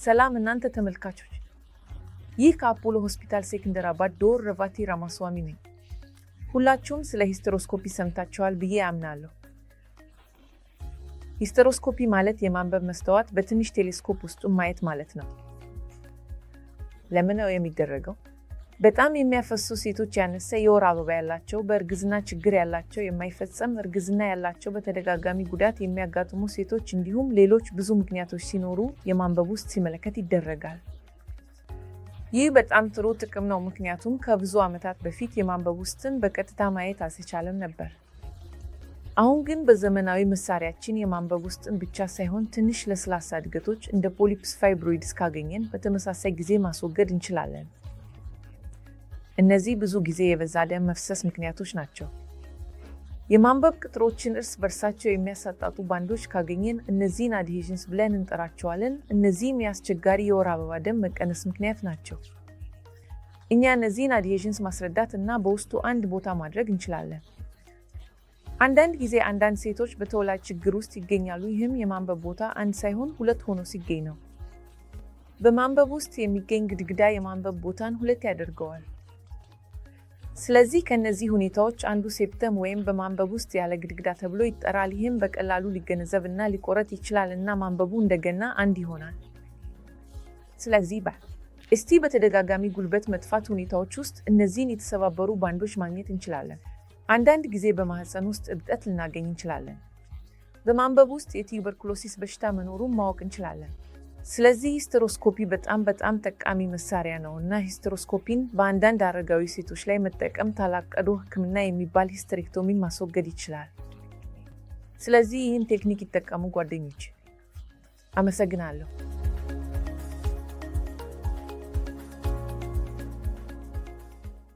ሰላም እናንተ ተመልካቾች፣ ይህ ከአፖሎ ሆስፒታል ሴኮንደራባድ ዶክተር ረቫቲ ራማስዋሚ ነኝ። ሁላችሁም ስለ ሂስተሮስኮፒ ሰምታችኋል ብዬ አምናለሁ። ሂስተሮስኮፒ ማለት የማንበብ መስታወት በትንሽ ቴሌስኮፕ ውስጥ ማየት ማለት ነው። ለምን ነው የሚደረገው? በጣም የሚያፈሱ ሴቶች፣ ያነሰ የወር አበባ ያላቸው፣ በእርግዝና ችግር ያላቸው፣ የማይፈጸም እርግዝና ያላቸው፣ በተደጋጋሚ ጉዳት የሚያጋጥሙ ሴቶች እንዲሁም ሌሎች ብዙ ምክንያቶች ሲኖሩ የማንበብ ውስጥ ሲመለከት ይደረጋል። ይህ በጣም ጥሩ ጥቅም ነው፣ ምክንያቱም ከብዙ ዓመታት በፊት የማንበብ ውስጥን በቀጥታ ማየት አልተቻለም ነበር። አሁን ግን በዘመናዊ መሳሪያችን የማንበብ ውስጥን ብቻ ሳይሆን ትንሽ ለስላሳ እድገቶች እንደ ፖሊፕስ ፋይብሮይድስ ካገኘን በተመሳሳይ ጊዜ ማስወገድ እንችላለን። እነዚህ ብዙ ጊዜ የበዛ ደም መፍሰስ ምክንያቶች ናቸው። የማንበብ ቅጥሮችን እርስ በርሳቸው የሚያሳጣጡ ባንዶች ካገኘን እነዚህን አድሄዥንስ ብለን እንጠራቸዋለን። እነዚህም የአስቸጋሪ የወር አበባ ደም መቀነስ ምክንያት ናቸው። እኛ እነዚህን አድሄዥንስ ማስረዳት እና በውስጡ አንድ ቦታ ማድረግ እንችላለን። አንዳንድ ጊዜ አንዳንድ ሴቶች በተወላጅ ችግር ውስጥ ይገኛሉ። ይህም የማንበብ ቦታ አንድ ሳይሆን ሁለት ሆኖ ሲገኝ ነው። በማንበብ ውስጥ የሚገኝ ግድግዳ የማንበብ ቦታን ሁለት ያደርገዋል። ስለዚህ ከነዚህ ሁኔታዎች አንዱ ሴፕተም ወይም በማንበብ ውስጥ ያለ ግድግዳ ተብሎ ይጠራል። ይህም በቀላሉ ሊገነዘብ እና ሊቆረጥ ይችላል እና ማንበቡ እንደገና አንድ ይሆናል። ስለዚህ እስቲ በተደጋጋሚ ጉልበት መጥፋት ሁኔታዎች ውስጥ እነዚህን የተሰባበሩ ባንዶች ማግኘት እንችላለን። አንዳንድ ጊዜ በማህፀን ውስጥ እብጠት ልናገኝ እንችላለን። በማንበብ ውስጥ የቱበርኩሎሲስ በሽታ መኖሩን ማወቅ እንችላለን። ስለዚህ ሂስተሮስኮፒ በጣም ጠቃሚ መሳሪያ ነው እና ሂስተሮስኮፒን በአንዳንድ አረጋዊ ሴቶች ላይ መጠቀም ታላቅ ቀዶ ሕክምና የሚባል ሂስተሬክቶሚን ማስወገድ ይችላል። ስለዚህ ይህን ቴክኒክ ይጠቀሙ ጓደኞች። አመሰግናለሁ።